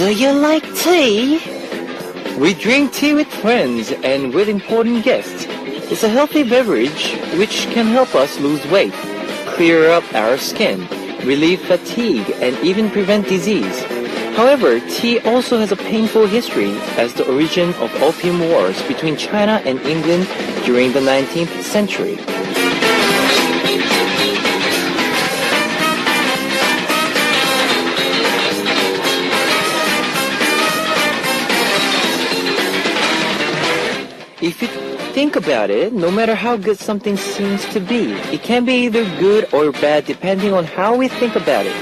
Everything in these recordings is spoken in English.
Do you like tea? We drink tea with friends and with important guests. It's a healthy beverage which can help us lose weight, clear up our skin, relieve fatigue, and even prevent disease. However, tea also has a painful history as the origin of opium wars between China and England during the 19th century. If you think about it, no matter how good something seems to be, it can be either good or bad depending on how we think about it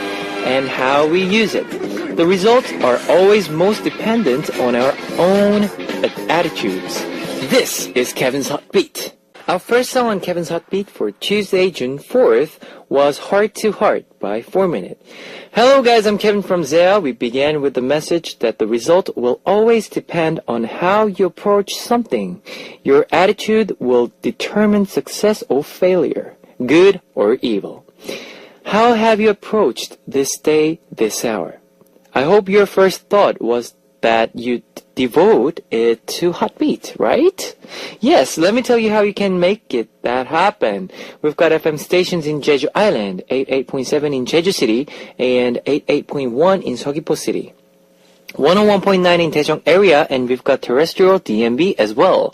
and how we use it. The results are always most dependent on our own attitudes. This is Kevin's Hot Beat. Our first song on Kevin's Hot Beat for Tuesday, June 4th was Heart to Heart by 4 Minute. Hello guys, I'm Kevin from Zea. We began with the message that the result will always depend on how you approach something. Your attitude will determine success or failure, good or evil. How have you approached this day, this hour? I hope your first thought was that you devote it to Hot Beat, right? Yes, let me tell you how you can make that happen. We've got FM stations in Jeju Island, 88.7 in Jeju City, and 88.1 in Seogwipo City. 101.9 in Daejeong area, and we've got terrestrial DMB as well.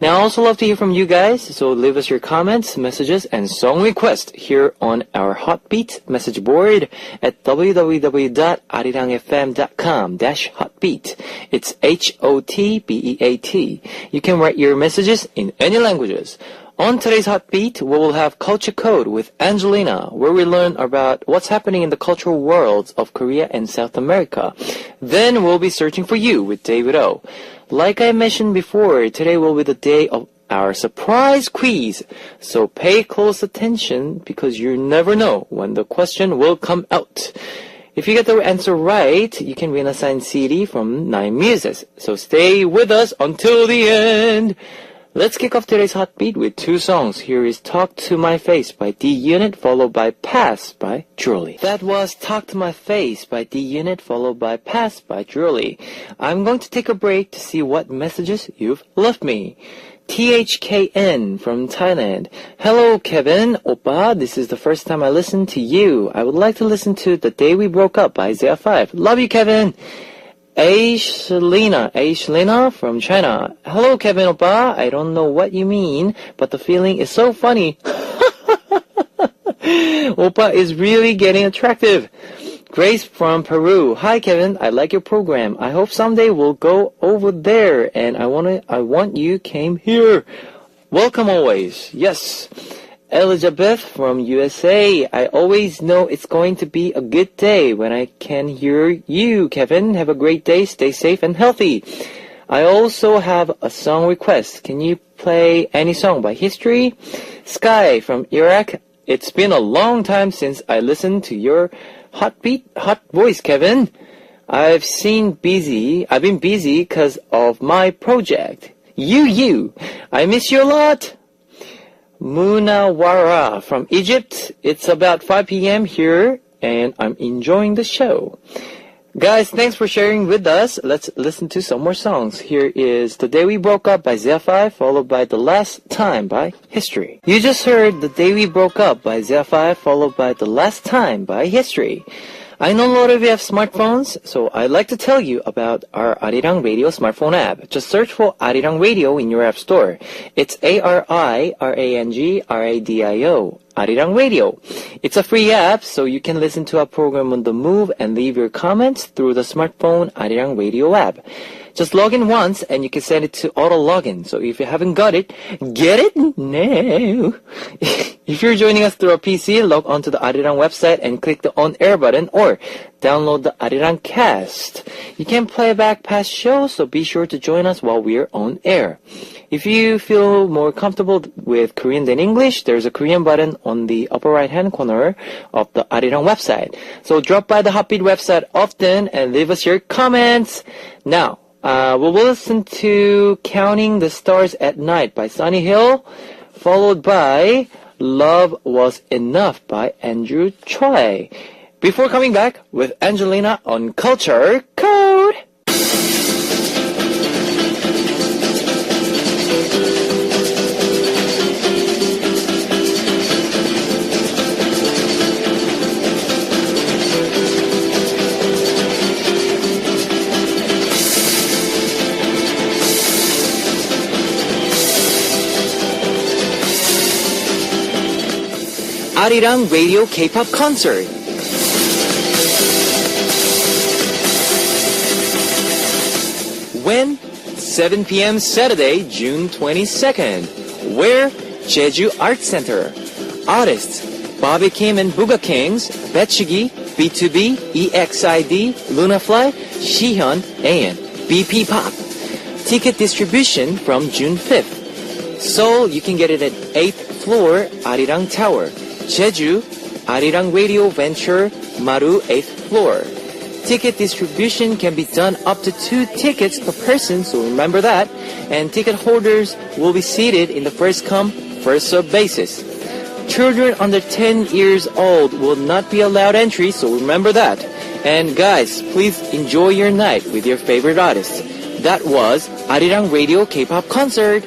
Now, I also love to hear from you guys, so leave us your comments, messages, and song requests here on our Hotbeat message board at www.arirangfm.com/hotbeat. It's HOTBEAT. You can write your messages in any languages. On today's Hotbeat, we will have Culture Code with Angelina, where we learn about what's happening in the cultural worlds of Korea and South America. Then we'll be searching for you with David O. Like I mentioned before, today will be the day of our surprise quiz. So pay close attention because you never know when the question will come out. If you get the answer right, you can win a signed CD from Nine Muses. So stay with us until the end. Let's kick off today's Hot Beat with two songs. Here is Talk to My Face by D-Unit, followed by Pass by Julie. That was Talk to My Face by D-Unit, followed by Pass by Julie. I'm going to take a break to see what messages you've left me. THKN from Thailand. Hello, Kevin. Oppa, this is the first time I listened to you. I would like to listen to The Day We Broke Up by Zea 5. Love you, Kevin. Aishlina from China. Hello, Kevin Oppa. I don't know what you mean, but the feeling is so funny. Oppa is really getting attractive. Grace from Peru. Hi, Kevin. I like your program. I hope someday we'll go over there, and I want you came here. Welcome always. Yes. Elizabeth from USA. I always know it's going to be a good day when I can hear you, Kevin. Have a great day. Stay safe and healthy. I also have a song request. Can you play any song by History? Sky from Iraq. It's been a long time since I listened to your hot voice, Kevin. I've been busy because of my project. I miss you a lot. Munawara from Egypt. It's about 5 p.m. here, and I'm enjoying the show. Guys, thanks for sharing with us. Let's listen to some more songs. Here is The Day We Broke Up by Zea 5, followed by The Last Time by History. You just heard The Day We Broke Up by Zea 5, followed by The Last Time by History. I know a lot of you have smartphones, so I'd like to tell you about our Arirang Radio smartphone app. Just search for Arirang Radio in your app store. It's ARIRANG RADIO, Arirang Radio. It's a free app, so you can listen to our program on the move and leave your comments through the smartphone Arirang Radio app. Just log in once and you can send it to auto login. So if you haven't got it, get it now. If you're joining us through a PC, log on to the Arirang website and click the on air button or download the Arirang Cast. You can play back past shows, so be sure to join us while we're on air. If you feel more comfortable with Korean than English, there's a Korean button on the upper right-hand corner of the Arirang website. So drop by the Hotbeat website often and leave us your comments. Now, we will listen to Counting the Stars at Night by Sunny Hill, followed by Love Was Enough by Andrew Choi. Before coming back with Angelina on Culture Code. Arirang Radio K-pop Concert. When? 7 p.m. Saturday, June 22nd. Where? Jeju Art Center. Artists: Bobby Kim and Booga Kings, Betchigi, B2B, EXID, Lunafly, Shihyun, and BP Pop. Ticket distribution from June 5th. Seoul, you can get it at 8th floor, Arirang Tower. Jeju, Arirang Radio Venture, Maru 8th floor. Ticket distribution can be done up to 2 tickets per person, so remember that. And ticket holders will be seated in the first come, first served basis. Children under 10 years old will not be allowed entry, so remember that. And guys, please enjoy your night with your favorite artists. That was Arirang Radio K-pop Concert.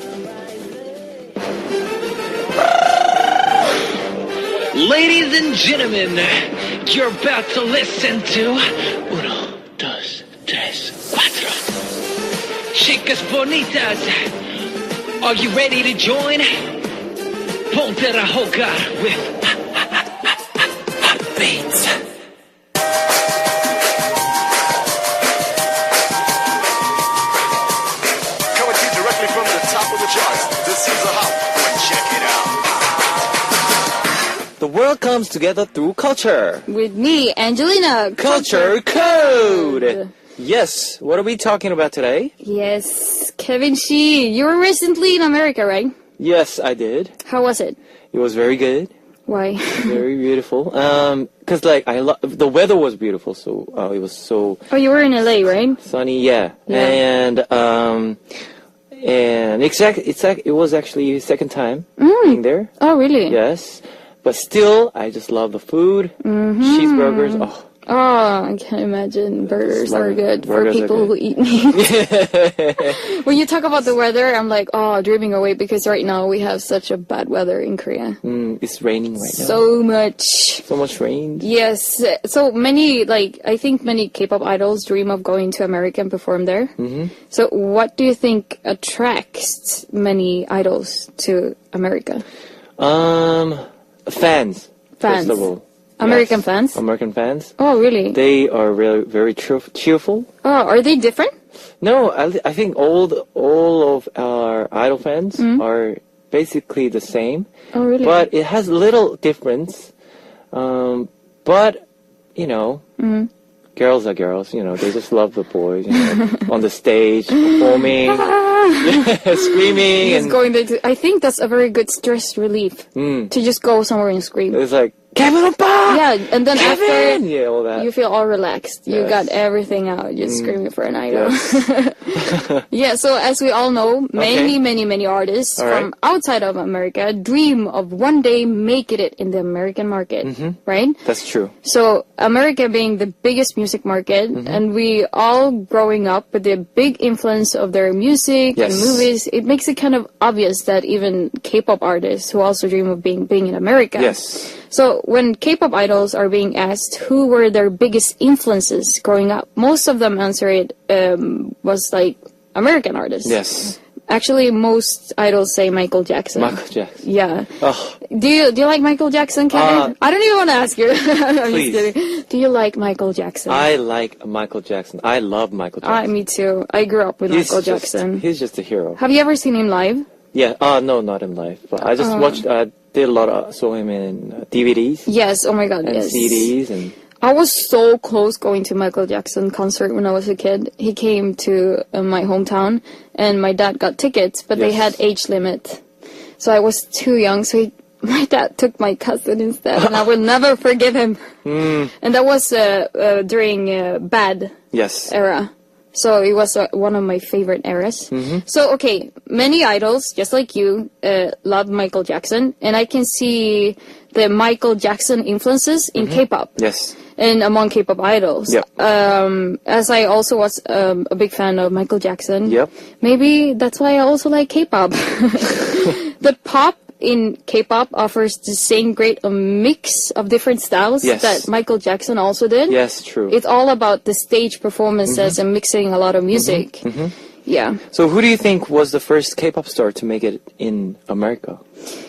Ladies and gentlemen, you're about to listen to Uno, Dos, Tres, Cuatro. Chicas bonitas, are you ready to join? Ponte a jugar with hot beats. Coming to you directly from the top of the charts. This is a hot one. Check it out. The world comes together through culture. With me, Angelina. Culture Code. Yes, what are we talking about today? Yes, Kevin Shi, you were recently in America, right? Yes, I did. How was it? It was very good. Why? Very beautiful. Cause like the weather was beautiful, so it was so Oh, you were in LA, right? sunny. Yeah, Yeah. and it was actually second time being there. Oh, really? Yes, but still, I just love the food. Cheeseburgers. Oh, Oh, I can imagine. Burgers Love are it. good for Burgers are people good. who eat meat. When you talk about the weather, I'm like, oh, dreaming away because right now we have such a bad weather in Korea. It's raining right now. So much. So much rain. Yes. So many, I think many K-pop idols dream of going to America and perform there. Mm-hmm. So what do you think attracts many idols to America? Fans. Fans. First of all. American Yes. fans? American fans. Oh, really? They are really very cheerful. Oh, are they different? No, I think all of our idol fans are basically the same. Oh, really? But it has little difference. But you know, girls are girls. You know, they just love the boys. You know, on the stage performing, screaming, Just and going there I think that's a very good stress relief to just go somewhere and scream. it's like Kevin Oppa! Yeah, and then Kevin! after Yeah, all that. you feel all relaxed. You Yes. got everything out. Just screaming for an idol. Yes. Yeah, so as we all know, many, Okay. many artists All right. from outside of America dream of one day making it in the American market, right? That's true. So America being the biggest music market, and we all growing up with the big influence of their music and Yes. movies, it makes it kind of obvious that even K-pop artists who also dream of being in America. Yes. So when K-pop idols are being asked who were their biggest influences growing up, most of them answer it was like American artists. Yes. Actually, most idols say Michael Jackson. Michael Jackson. Yeah. Oh, Do you like Michael Jackson, Kevin? I don't even want to ask you. I'm just Please. kidding. Do you like Michael Jackson? I like Michael Jackson. I love Michael Jackson. Me too. I grew up with Michael Jackson. He's just a hero. Have you ever seen him live? Yeah. No, not in live. But I just watched. Did a lot of saw him in DVDs Yes. Oh my God. and Yes. CDs and. I was so close going to Michael Jackson concert when I was a kid. He came to my hometown, and my dad got tickets, but they Yes. had age limit, so I was too young. So my dad took my cousin instead, and I will never forgive him. And that was during Bad Yes. era. So it was one of my favorite eras. So, okay, many idols, just like you, love Michael Jackson. And I can see the Michael Jackson influences in K-pop Yes. and among K-pop idols. Yep. As I also was a big fan of Michael Jackson. Yep. Maybe that's why I also like K-pop. But pop in K-pop offers the same great mix of different styles Yes. that Michael Jackson also did. Yes. True. It's all about the stage performances and mixing a lot of music. Yeah. So who do you think was the first K-pop star to make it in America?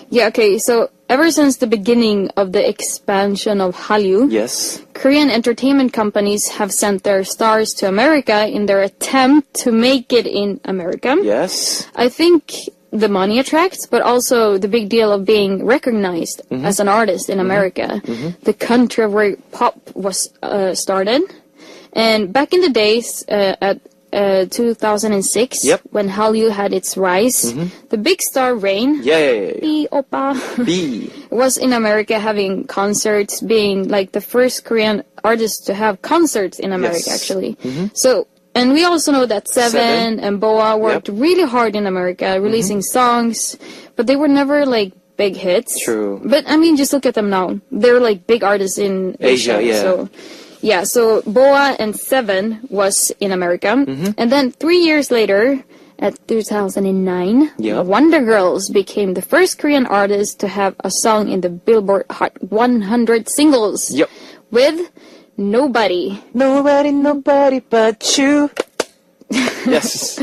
Yeah, okay. So ever since the beginning of the expansion of Hallyu, Yes. Korean entertainment companies have sent their stars to America in their attempt to make it in America. Yes. I think the money attracts, but also the big deal of being recognized as an artist in America, the country where pop was started. And back in the days, at 2006, Yep. when Hallyu had its rise, the big star Rain, Yeah. B Oppa, B. was in America having concerts, being like the first Korean artist to have concerts in America, Yes. actually. So, and we also know that Seven and Boa worked really hard in America, releasing songs, but they were never like big hits. True. But I mean, just look at them now. They're like big artists in Asia. Asia, yeah. So, yeah, so Boa and Seven was in America. And then 3 years later, at 2009, Yep. Wonder Girls became the first Korean artist to have a song in the Billboard Hot 100 singles Yep. with Nobody. Nobody but you. Yes.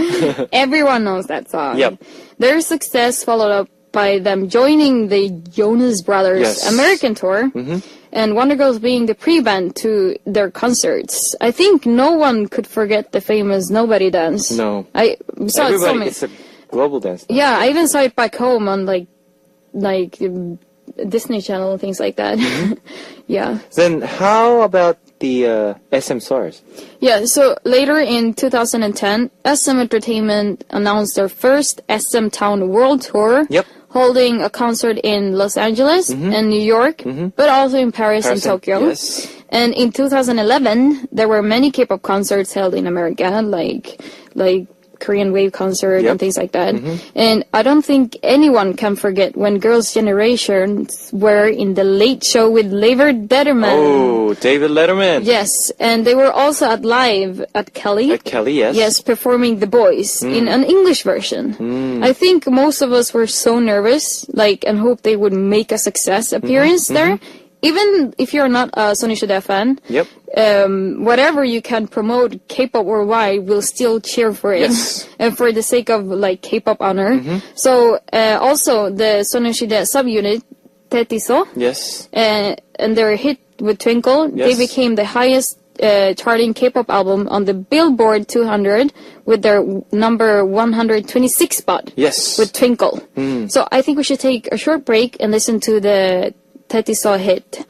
Everyone knows that song. Yep. Their success followed up by them joining the Jonas Brothers Yes. American tour, and Wonder Girls being the pre-band to their concerts. I think no one could forget the famous Nobody dance. No. I saw it so Everybody, many. it's a global dance. Yeah, I even saw it back home on like Disney Channel and things like that. Yeah. Then how about the SM Stars? Yeah, so later in 2010, SM Entertainment announced their first SM Town World Tour, Yep. holding a concert in Los Angeles and New York, but also in Paris and Tokyo. Yes. And in 2011, there were many K-pop concerts held in America, like Korean Wave concert Yep. and things like that. And I don't think anyone can forget when Girls' Generation were in the Late Show with David Letterman. Oh, David Letterman. Yes, and they were also at live at Kelly. At Kelly, yes. Yes, performing The Boys in an English version. I think most of us were so nervous, and hope they would make a success appearance there. Even if you're not a Sonny Shida fan, Yep. whatever you can promote K-pop worldwide, we'll still cheer for it. Yes. And for the sake of K-pop honor. So also the Sonny Shida subunit, Tetiso, Yes. and their hit with Twinkle, they Yes. became the highest charting K-pop album on the Billboard 200 with their number 126 spot Yes. with Twinkle. So I think we should take a short break and listen to the Tetiso hit,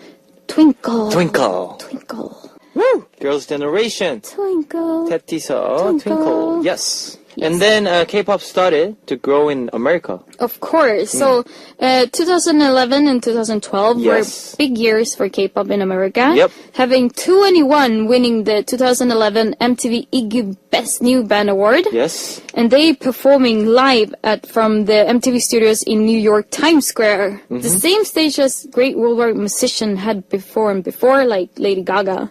Twinkle. Twinkle. Twinkle. Woo! Girls' Generation. Twinkle. Tetiso. Twinkle. Twinkle. Yes. And then K-pop started to grow in America. Of course. So 2011 and 2012 Yes. were big years for K-pop in America. Yep. Having 2NE1 winning the 2011 MTV EG Best New Band Award. Yes. And they performing live from the MTV studios in New York Times Square. The same stage as great worldwide musician had performed before, like Lady Gaga.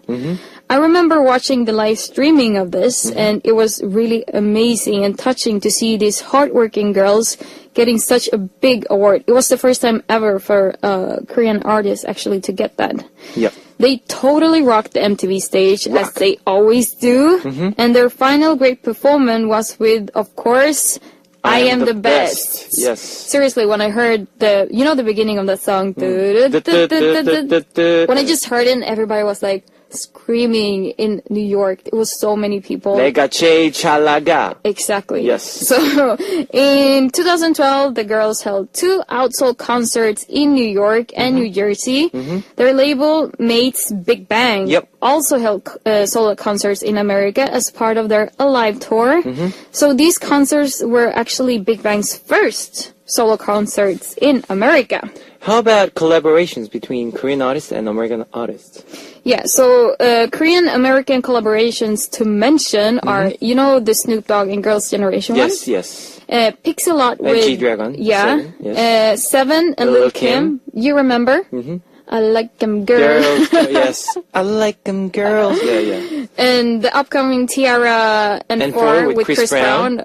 I remember watching the live streaming of this, and it was really amazing and touching to see these hardworking girls getting such a big award. It was the first time ever for a Korean artist actually to get that. Yep. They totally rocked the MTV stage, as they always do. And their final great performance was with, of course, I Am the Best. Yes. Seriously, when I heard the beginning of that song, when I just heard it, everybody was like screaming in New York. It was so many people. 내가 제일 잘 나가. Exactly. Yes. So, in 2012, the girls held 2 outsold concerts in New York and New Jersey. Their label mates Big Bang Yep. also held solo concerts in America as part of their Alive tour. So these concerts were actually Big Bang's first solo concerts in America. How about collaborations between Korean artists and American artists? Yeah, so Korean-American collaborations to mention are, the Snoop Dogg and Girls' Generation one? Yes. Pixelot And with G-Dragon. Yeah. Seven, yes. Seven and Lil' Lil' Kim. You remember? I like them girls. Girls. Yes. I like them girls. Yeah. And the upcoming Tiara and Four with Chris Brown.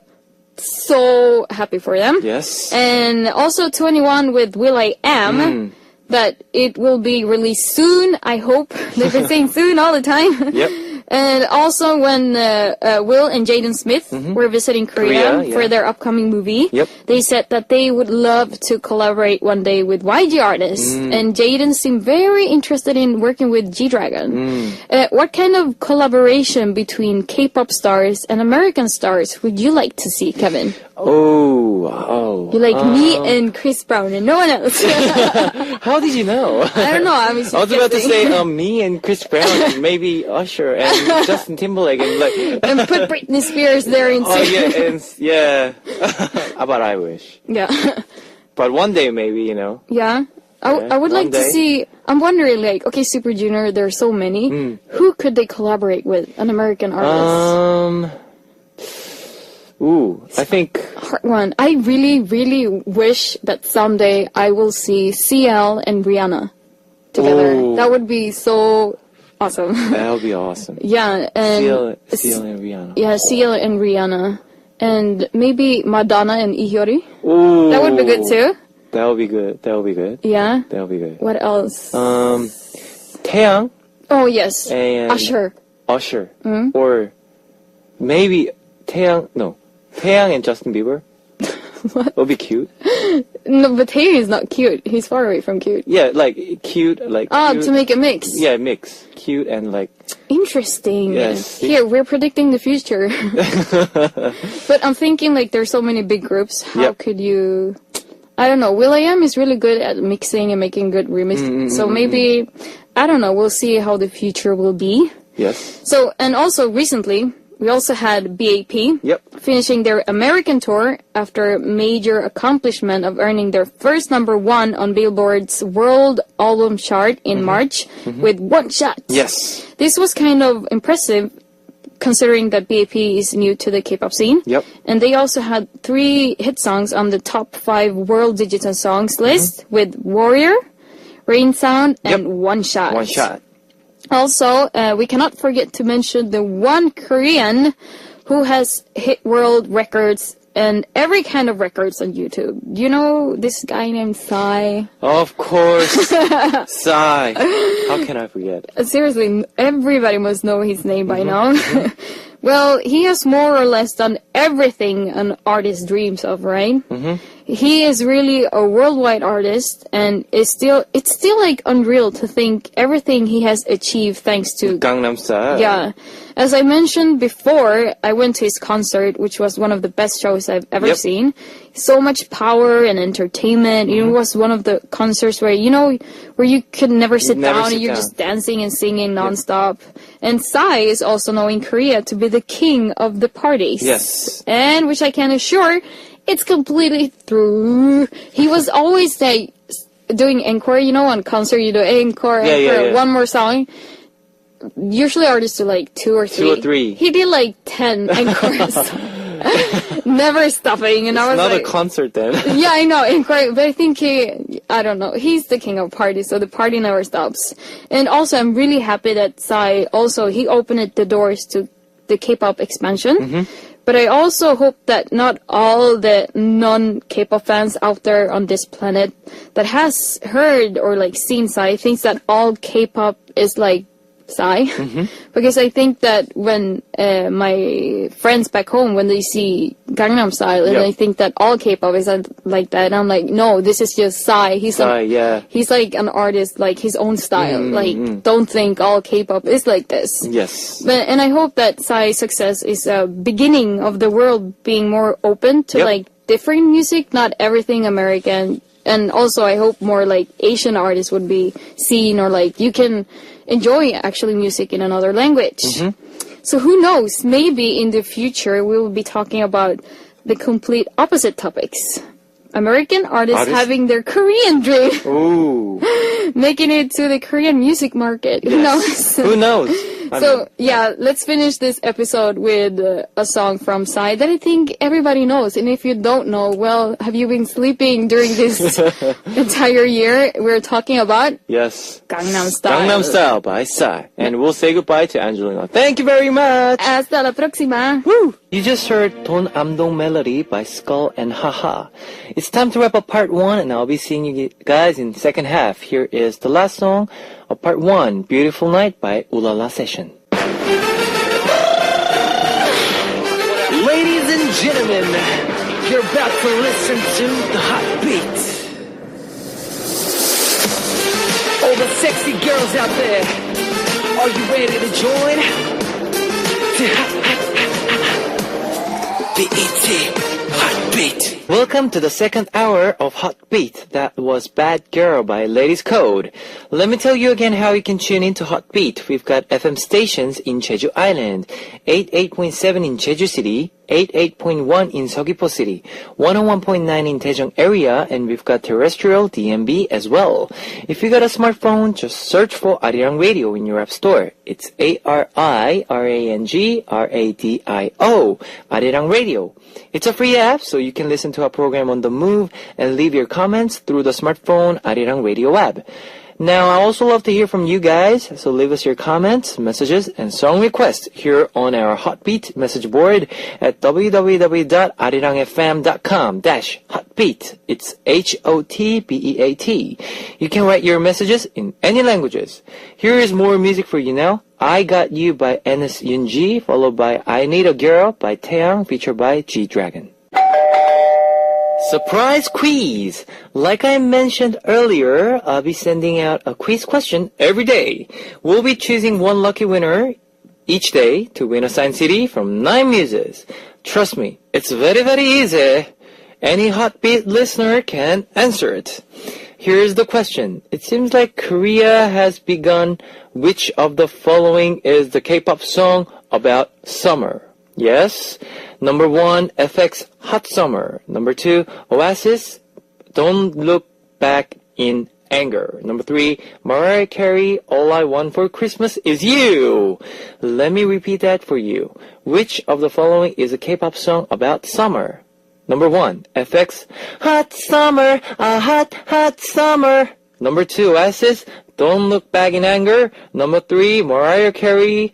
So happy for them. Yes. And also 2NE1 with will.i.am. That it will be released soon, I hope. They've been saying soon all the time. Yep. And also when Will and Jaden Smith were visiting Korea yeah. for their upcoming movie, Yep. they said that they would love to collaborate one day with YG artists. And Jaden seemed very interested in working with G-Dragon. What kind of collaboration between K-pop stars and American stars would you like to see, Kevin? Oh. You like me and Chris Brown and no one else. How did you know? I don't know. I was I was about to guessing. say me and Chris Brown, and maybe Usher and Justin Timberlake, and like. And put Britney Spears there instead. Oh yeah, and yeah. But I wish. Yeah. But one day maybe, you know. Yeah. I would one like to day. see. I'm wondering, like, okay, Super Junior, there are so many. Who could they collaborate with? An American artist. I think. Hard one. I really, really wish that someday I will see CL and Rihanna together. Ooh. That would be so awesome. That would be awesome. Yeah, and CL and Rihanna. yeah, CL and Rihanna, and maybe Madonna and Ihyori. Ooh. That would be good too. That would be good. That would be good. Yeah. That would be good. What else? Taeyang Oh yes, and Usher. Usher. Or maybe Taeyang and Justin Bieber. What? That would be cute. No, but Taeyang is not cute. He's far away from cute. Yeah, like cute, like. Oh, cute. to make a mix. Yeah, mix. Cute and like. Interesting. Yes. Here, we're predicting the future. But I'm thinking, like, there's so many big groups. How Yep. could you... I don't know. will.i.am is really good at mixing and making good remixes. So maybe, I don't know, we'll see how the future will be. Yes. So, and also recently, we also had BAP Yep. finishing their American tour after major accomplishment of earning their first #1 on Billboard's World Album Chart in March with One Shot. Yes. This was kind of impressive considering that BAP is new to the K-pop scene. Yep. And they also had 3 hit songs on the top 5 World Digital Songs list with Warrior, Rain Sound, and Yep. One Shot. One Shot. Also, we cannot forget to mention the one Korean who has hit world records and every kind of records on YouTube. Do you know this guy named Psy? Of course. Psy. How can I forget? Seriously, everybody must know his name by now. Well, he has more or less done everything an artist dreams of, right? He is really a worldwide artist, and it's still like unreal to think everything he has achieved thanks to Gangnam Style. Yeah. As I mentioned before, I went to his concert, which was one of the best shows I've ever Yep. seen. So much power and entertainment. It was one of the concerts where, where you could never sit never down sit and you're down. just dancing and singing nonstop. And Psy is also known in Korea to be the king of the parties. Yes. And which I can assure, it's completely true. He was always like doing encore, on concert you do encore, Yeah, yeah, encore, yeah. one more song. Usually artists do like 2 or 3. 2 or 3. He did like 10 encores. Never stopping. And I was Not like, a concert then. yeah, I know, encore, but I think I don't know, he's the king of parties, so the party never stops. And also, I'm really happy that Psy, he opened the doors to the K-pop expansion. But I also hope that not all the non-K-pop fans out there on this planet that has heard or like seen Psy thinks that all K-pop is like Psy. Because I think that when my friends back home, when they see Gangnam Style, and Yep. they think that all K-pop is like that, and I'm like, no, this is just Psy. He's like an artist, like his own style. Like, don't think all K-pop is like this. Yes. And I hope that Psy's success is a beginning of the world being more open to Yep. like different music, not everything American. And also I hope more like Asian artists would be seen, or like you can enjoy actually music in another language. So who knows, maybe in the future we will be talking about the complete opposite topics. American artists having their Korean dream, Ooh. making it to the Korean music market. Who knows? Who knows? I So, mean, yeah, let's finish this episode with a song from Psy that I think everybody knows. And if you don't know, well, have you been sleeping during this entire year? We're talking about yes. Gangnam Style. Gangnam Style by Psy. And we'll say goodbye to Angelina. Thank you very much. Hasta la próxima. Woo! You just heard Don Amdong Melody by Skull and Haha. It's time to wrap up part 1, and I'll be seeing you guys in the second half. Here is the last song of part 1, Beautiful Night by Ulala Session. gentlemen, you're about to listen to the hot beat. All the sexy girls out there, are you ready to join? BET, hot beat. Welcome to the second hour of Hot Beat. That was Bad Girl by Ladies Code. Let me tell you again how you can tune in to Hot Beat. We've got FM stations in Jeju Island, 88.7 in Jeju City, 88.1 in Seogwipo City, 101.9 in Daejeong area, and we've got terrestrial DMB as well. If you got a smartphone, just search for Arirang Radio in your app store. It's ARIRANG RADIO, Arirang Radio. It's a free app, so you can listen to our program on the move and leave your comments through the smartphone Arirang Radio app. Now, I also love to hear from you guys, so leave us your comments, messages, and song requests here on our Hotbeat message board at www.arirangfm.com/hotbeat. It's HOTBEAT. You can write your messages in any languages. Here is more music for you now. I Got You by NS Yoonji, followed by I Need a Girl by Taeyang, featured by G-Dragon. Surprise quiz! Like I mentioned earlier, I'll be sending out a quiz question every day. We'll be choosing one lucky winner each day to win a signed CD from 9 Muses. Trust me, it's very, very easy. Any Hotbeat listener can answer it. Here's the question. It seems like Korea has begun. Which of the following is the K-pop song about summer? Yes. Number 1, FX, Hot Summer. Number 2, Oasis, Don't Look Back in Anger. Number 3, Mariah Carey, All I Want for Christmas Is You. Let me repeat that for you. Which of the following is a K-pop song about summer? Number 1, FX, Hot Summer, a hot, hot summer. Number 2, Oasis, Don't Look Back in Anger. Number 3, Mariah Carey,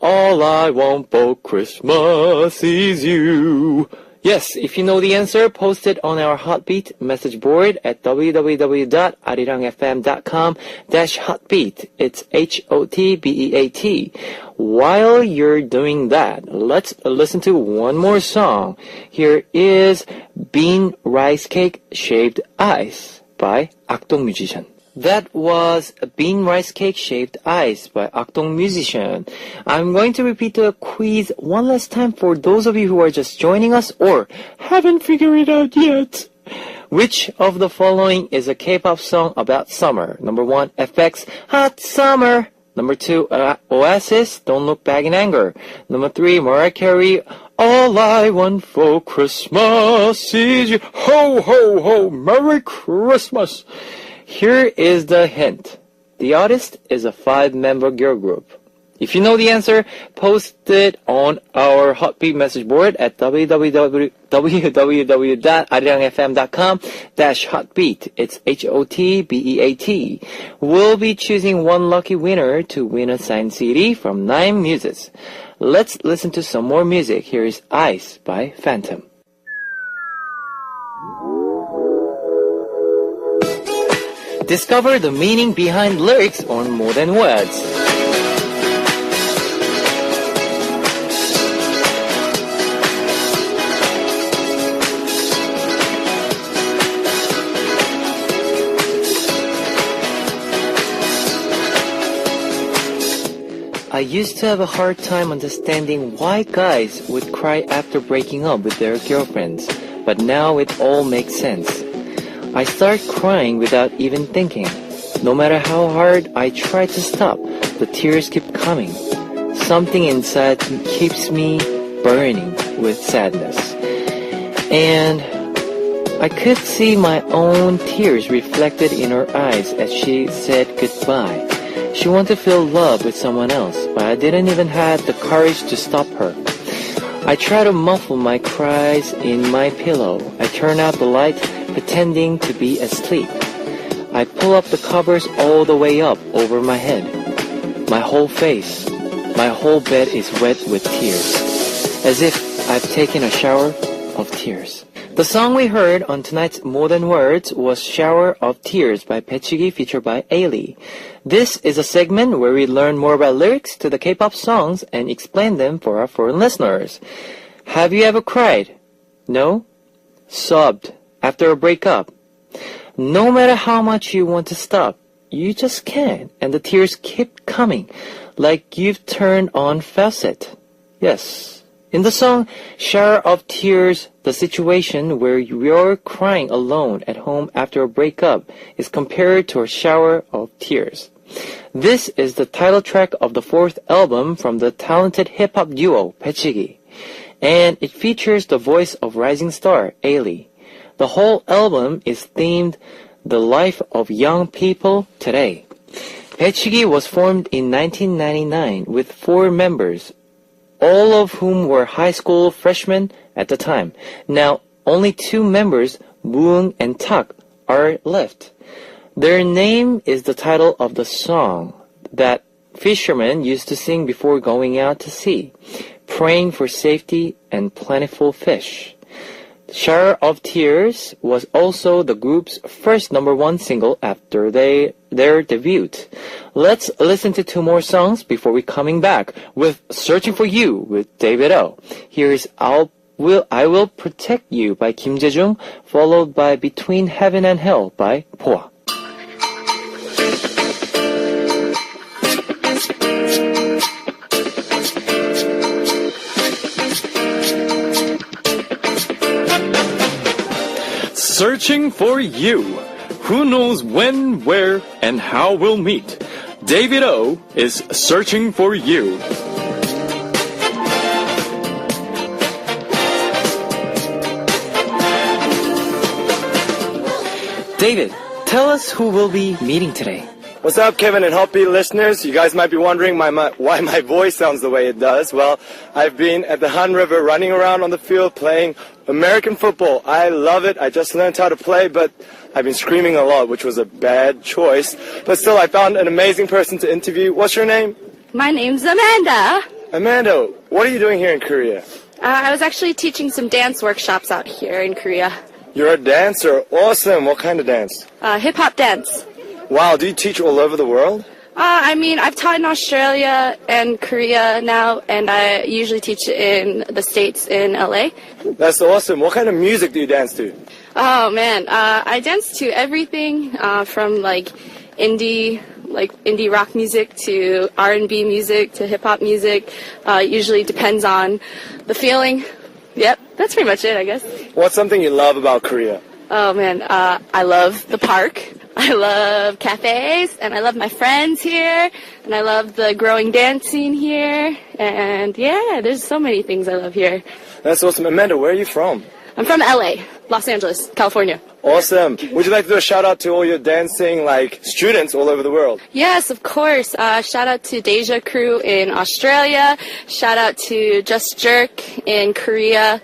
All I Want for Christmas is You. Yes, if you know the answer, post it on our Hotbeat message board at www.arirangfm.com/hotbeat. It's HOTBEAT. While you're doing that, let's listen to one more song. Here is Bean Rice Cake Shaved Ice by Akdong Musician. That was Bean Rice Cake Shaved Ice by Akdong Musician. I'm going to repeat the quiz one last time for those of you who are just joining us or haven't figured it out yet. Which of the following is a K-pop song about summer? Number 1, FX, Hot Summer. Number 2, Oasis, Don't Look Back in Anger. Number 3, Mariah Carey, All I Want for Christmas is You. Ho, ho, ho, Merry Christmas. Here is the hint. The artist is a 5-member girl group. If you know the answer, post it on our Hotbeat message board at www.arirangfm.com/hotbeat. It's HOTBEAT. We'll be choosing one lucky winner to win a signed CD from 9 Muses. Let's listen to some more music. Here is Ice by Phantom. Discover the meaning behind lyrics on More Than Words. I used to have a hard time understanding why guys would cry after breaking up with their girlfriends, but now it all makes sense. I start crying without even thinking. No matter how hard I try to stop, the tears keep coming. Something inside keeps me burning with sadness. And I could see my own tears reflected in her eyes as she said goodbye. She wanted to feel love with someone else, but I didn't even have the courage to stop her. I try to muffle my cries in my pillow. I turn out the light, pretending to be asleep. I pull up the covers all the way up over my head. My whole face, my whole bed is wet with tears, as if I've taken a shower of tears. The song we heard on tonight's More Than Words was Shower of Tears by Baechigi, featured by Ailey. This is a segment where we learn more about lyrics to the K-pop songs and explain them for our foreign listeners. Have you ever cried No? Sobbed after a breakup. No matter how much you want to stop, you just can't, and the tears keep coming, like you've turned on faucet. Yes. In the song Shower of Tears, the situation where you're crying alone at home after a breakup is compared to a shower of tears. This is the title track of the fourth album from the talented hip-hop duo 배치기, and it features the voice of rising star Ailey. The whole album is themed the life of young people today. 배치기 was formed in 1999 with 4 members, all of whom were high school freshmen at the time. Now, only 2 members, Moong and Tak, are left. Their name is the title of the song that fishermen used to sing before going out to sea, praying for safety and plentiful fish. Shower of Tears was also the group's first #1 single after their debut. Let's listen to 2 more songs before we coming back with Searching for You with David O. Here's I Will Protect You by Kim Jae-jung, followed by Between Heaven and Hell by Poa. Searching for you. Who knows when, where, and how we'll meet? David O is searching for you. David, tell us who we'll be meeting today. What's up, Kevin and Hoppy listeners? You guys might be wondering why my voice sounds the way it does. Well, I've been at the Han River running around on the field playing American football. I love it. I just learned how to play, but I've been screaming a lot, which was a bad choice. But still, I found an amazing person to interview. What's your name? My name's Amanda. Amanda, what are you doing here in Korea? I was actually teaching some dance workshops out here in Korea. You're a dancer. Awesome. What kind of dance? Hip-hop dance. Wow, do you teach all over the world? I've taught in Australia and Korea now, and I usually teach in the States in LA. That's awesome. What kind of music do you dance to? Oh, man. I dance to everything from, indie rock music to R&B music to hip-hop music. Usually depends on the feeling. Yep, that's pretty much it, I guess. What's something you love about Korea? Oh, man. I love the park. I love cafes, and I love my friends here, and I love the growing dance scene here, and yeah, there's so many things I love here. That's awesome. Amanda, where are you from? I'm from LA, Los Angeles, California. Awesome. Would you like to do a shout out to all your dancing students all over the world? Yes, of course. Shout out to Deja Crew in Australia. Shout out to Just Jerk in Korea.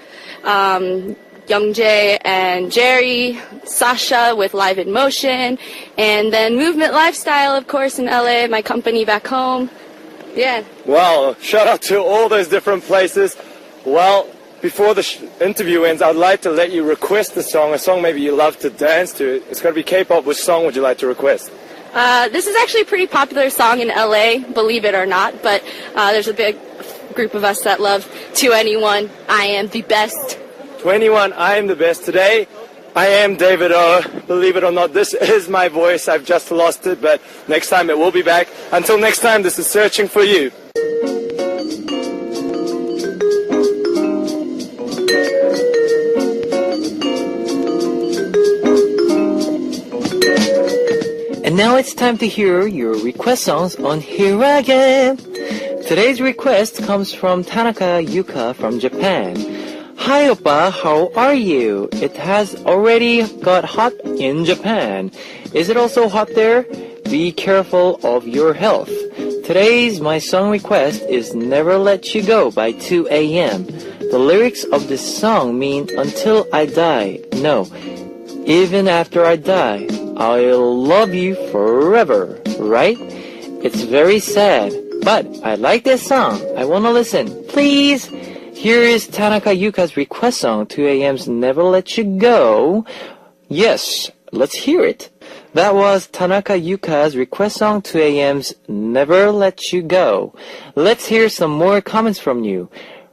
Youngjae and Jerry, Sasha with Live in Motion, and then Movement Lifestyle, of course, in LA, my company back home. Yeah. Wow, shout out to all those different places. Well, before the interview ends, I'd like to let you request a song maybe you love to dance to. It's going to be K-pop. Which song would you like to request? This is actually a pretty popular song in LA, believe it or not, but there's a big group of us that love 2NE1, I Am the Best. 2NE1, I Am the Best. Today, I am David O. Believe it or not, this is my voice. I've just lost it, but next time it will be back. Until next time, this is Searching for You. And now it's time to hear your request songs on Here Again. Today's request comes from Tanaka Yuka from Japan. Hi oppa, how are you? It has already got hot in Japan. Is it also hot there? Be careful of your health. Today's my song request is Never Let You Go by 2AM. The lyrics of this song mean until I die. No, even after I die, I'll love you forever, right? It's very sad, but I like this song. I wanna listen. Please. Here is Tanaka Yuka's request song, 2AM's Never Let You Go. Yes, let's hear it. That was Tanaka Yuka's request song, 2AM's Never Let You Go. Let's hear some more comments from you.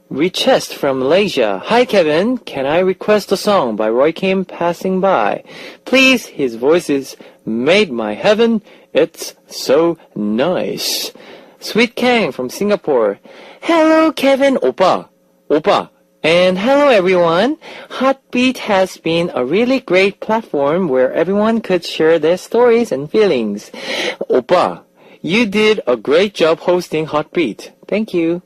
Richest from Malaysia. Hi Kevin, can I request a song by Roy Kim, Passing By? Please, his voice is made my heaven. It's so nice. Sweet Kang from Singapore. Hello Kevin, Oppa. And hello everyone. Heartbeat has been a really great platform where everyone could share their stories and feelings. Oppa, you did a great job hosting Heartbeat. Thank you.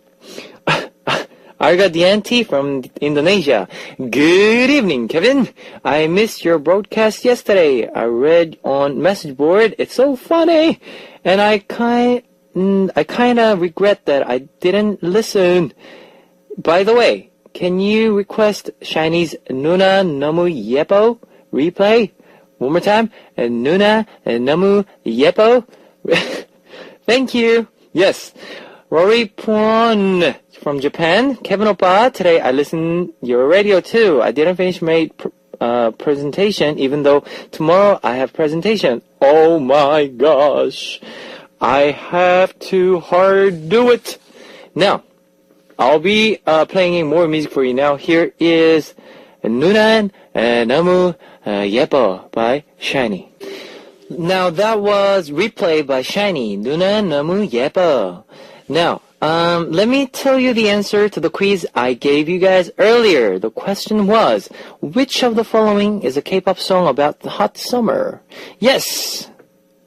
Arga Dianti from Indonesia. Good evening, Kevin. I missed your broadcast yesterday. I read on message board. It's so funny. And I kind of regret that I didn't listen. By the way, can you request Shiny's Nuna Namu Yepo replay? One more time. Nuna Namu Yepo. Thank you. Yes. Rory Pon from Japan. Kevin Oppa, today I listened your radio too. I didn't finish my presentation even though tomorrow I have presentation. Oh my gosh. I have to hard do it. Now, I'll be playing more music for you now. Here is Nunan Namu Yepo by Shiny. Now that was replayed by Shiny. Nunan Namu Yepo. Now, let me tell you the answer to the quiz I gave you guys earlier. The question was, which of the following is a K-pop song about the hot summer? Yes.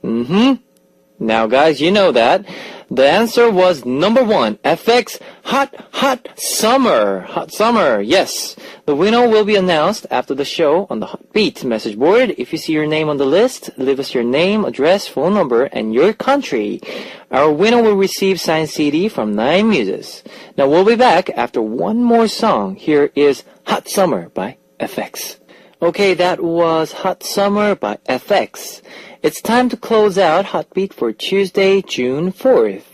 Now guys, you know that. The answer was number 1, FX, Hot Summer. Hot Summer, yes. The winner will be announced after the show on the Heartbeat message board. If you see your name on the list, leave us your name, address, phone number, and your country. Our winner will receive signed CD from 9 Muses. Now we'll be back after one more song. Here is Hot Summer by FX. Okay, that was Hot Summer by FX. It's time to close out Heartbeat for Tuesday, June 4th.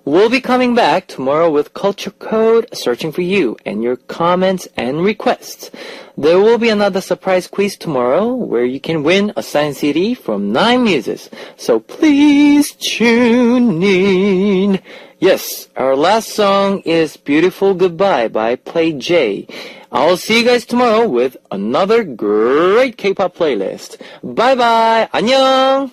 We'll be coming back tomorrow with Culture Code, searching for you and your comments and requests. There will be another surprise quiz tomorrow where you can win a signed CD from 9 Muses. So please tune in. Yes, our last song is Beautiful Goodbye by Play J. I'll see you guys tomorrow with another great K-pop playlist. Bye bye. 안녕.